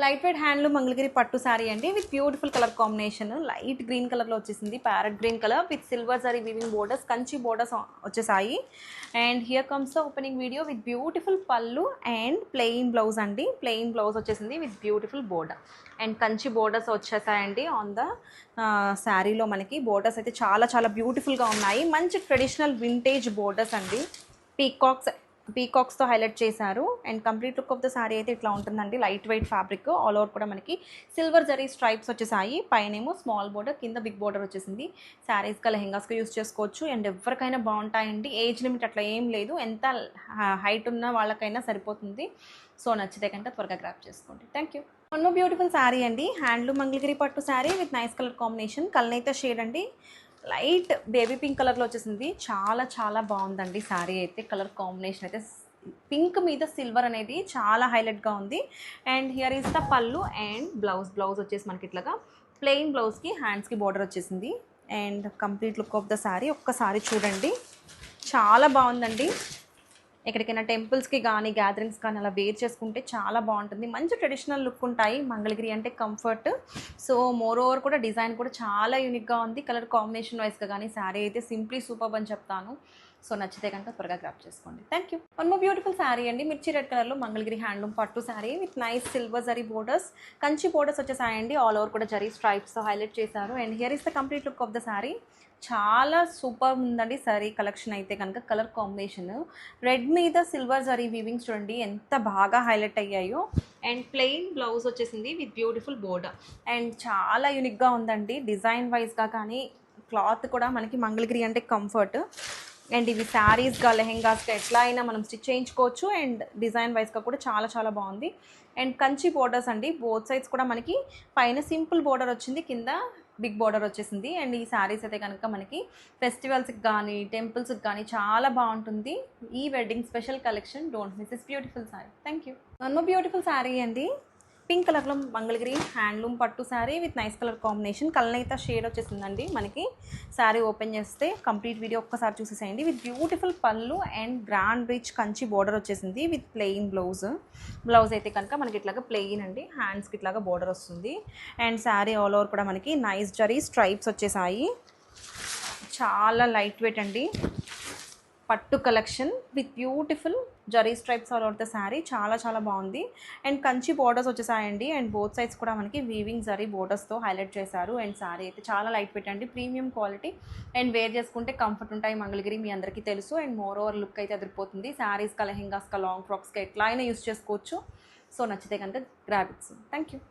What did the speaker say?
Light weight handloom Mangalagiri పట్టు శారీ అండి with beautiful colour combination. Light green కలర్లో వచ్చేసింది, parrot green colour with silver zari weaving borders, Kanchi borders వచ్చేసాయి. And here comes the opening video with beautiful పళ్ళు and plain blouse అండి. Plain blouse వచ్చేసింది with beautiful border and Kanchi borders వచ్చేసాయండి. On the శారీలో మనకి borders అయితే చాలా చాలా బ్యూటిఫుల్గా ఉన్నాయి. మంచి ట్రెడిషనల్ వింటేజ్ బోర్డర్స్ అండి. పీకాక్స్తో హైలైట్ చేశారు. And complete look of the sari అయితే ఇట్లా ఉంటుందండి. Light weight fabric, all over కూడా మనకి సిల్వర్ జరీ స్ట్రైప్స్ వచ్చేసాయి. పైనేమో స్మాల్ బోర్డర్, కింద బిగ్ బోర్డర్ వచ్చేసింది. శారీస్గా లెహెంగాస్గా యూస్ చేసుకోవచ్చు అండ్ ఎవరికైనా బాగుంటాయండి. ఏజ్ లిమిట్ అట్లా ఏం లేదు, ఎంత హైట్ ఉన్న వాళ్ళకైనా సరిపోతుంది. సో నచ్చితే కనుక త్వరగా గ్రాప్ చేసుకోండి. Thank you. One more beautiful sari అండి, హ్యాండ్లూమ్ మంగళగిరి పట్టు sari with nice colour combination. కలనైతే షేడ్ అండి, లైట్ బేబీ పింక్ కలర్లో వచ్చేసింది. చాలా చాలా బాగుందండి శారీ అయితే. కలర్ కాంబినేషన్ అయితే పింక్ మీద సిల్వర్ అనేది చాలా హైలైట్గా ఉంది. And here is the pallu and blouse వచ్చేసి మనకి ఇట్లాగా ప్లెయిన్ బ్లౌజ్కి హ్యాండ్స్కి బార్డర్ వచ్చేసింది. And complete look of the sari ఒక్కసారి చూడండి, చాలా బాగుందండి. ఎక్కడికైనా టెంపుల్స్కి కానీ గ్యాదరింగ్స్ కానీ అలా వేర్ చేసుకుంటే చాలా బాగుంటుంది. మంచి ట్రెడిషనల్ లుక్ ఉంటాయి. మంగళగిరి అంటే కంఫర్ట్. సో మోర్ ఓవర్ కూడా డిజైన్ కూడా చాలా యూనిక్గా ఉంది. కలర్ కాంబినేషన్ వైస్గా కానీ శారీ అయితే సింప్లీ సూపర్ అని చెప్తాను. సో నచ్చితే కనుక త్వరగా గ్రాప్ చేసుకోండి. Thank you. One more beautiful sari అండి, మిర్చి రెడ్ కలర్లో మంగళగిరి హ్యాండ్లూమ్ పట్టు sari with nice silver zari borders, Kanchi borders వచ్చేసాయండి. ఆల్ ఓవర్ కూడా జరీ స్ట్రైప్స్తో హైలైట్ చేశారు. And here is the complete look of the sari. చాలా సూపర్ ఉందండి శారీ కలెక్షన్ అయితే కనుక. కలర్ కాంబినేషన్ రెడ్ మీద సిల్వర్ జరీ వీవింగ్స్ చూడండి ఎంత బాగా హైలైట్ అయ్యాయో. అండ్ ప్లెయిన్ బ్లౌజ్ వచ్చేసింది విత్ బ్యూటిఫుల్ బోర్డర్. అండ్ చాలా యూనిక్గా ఉందండి డిజైన్ వైజ్గా కానీ, క్లాత్ కూడా మనకి మంగళగిరి అంటే కంఫర్ట్. అండ్ ఇవి శారీస్గా లెహెంగాస్గా ఎట్లా అయినా మనం స్టిచ్ చేయించుకోవచ్చు. అండ్ డిజైన్ వైజ్గా కూడా చాలా చాలా బాగుంది. అండ్ కంచి బోర్డర్స్ అండి, బోత్ సైడ్స్ కూడా మనకి పైన సింపుల్ బోర్డర్ వచ్చింది, కింద బిగ్ బోర్డర్ వచ్చేసింది. అండ్ ఈ శారీస్ అయితే కనుక మనకి ఫెస్టివల్స్కి కానీ టెంపుల్స్కి కానీ చాలా బాగుంటుంది. ఈ wedding special collection, don't miss this beautiful sari. Thank you. One beautiful sari అండి, పింక్ కలర్లో మంగళగిరి హ్యాండ్లూమ్ పట్టు sari with nice colour combination. కలనైతే షేడ్ వచ్చేసిందండి మనకి. శారీ ఓపెన్ చేస్తే కంప్లీట్ వీడియో ఒక్కసారి చూసేసేయండి. విత్ బ్యూటిఫుల్ పళ్ళు and grand rich Kanchi border వచ్చేసింది విత్ ప్లెయిన్ బ్లౌజ్ అయితే కనుక మనకి ఇట్లాగా ప్లెయిన్ అండి, హ్యాండ్స్కి ఇట్లాగా బోర్డర్ వస్తుంది. అండ్ శారీ ఆల్ ఓవర్ కూడా మనకి నైస్ జరీ స్ట్రైప్స్ వచ్చేసాయి. చాలా లైట్ వెయిట్ అండి, పట్టు collection with beautiful zari stripes all over the sari. చాలా చాలా బాగుంది. అండ్ కంచి బోర్డర్స్ వచ్చేసాయండి. అండ్ బోత్ సైడ్స్ కూడా మనకి వీవింగ్ జరీ బోర్డర్స్తో హైలైట్ చేశారు. అండ్ శారీ అయితే చాలా లైట్ వెయిట్ అండి, ప్రీమియం క్వాలిటీ. అండ్ వేర్ చేసుకుంటే కంఫర్ట్ ఉంటాయి మంగళగిరి, మీ అందరికీ తెలుసు. అండ్ మోర్ ఓవర్ లుక్ అయితే అదిరిపోతుంది. శారీస్గా లెహెంగాస్గా లాంగ్ ఫ్రాక్స్గా ఎట్లా అయినా యూస్ చేసుకోవచ్చు. సో నచ్చితే కనుక గ్రాబ్ ఇట్స్. Thank you.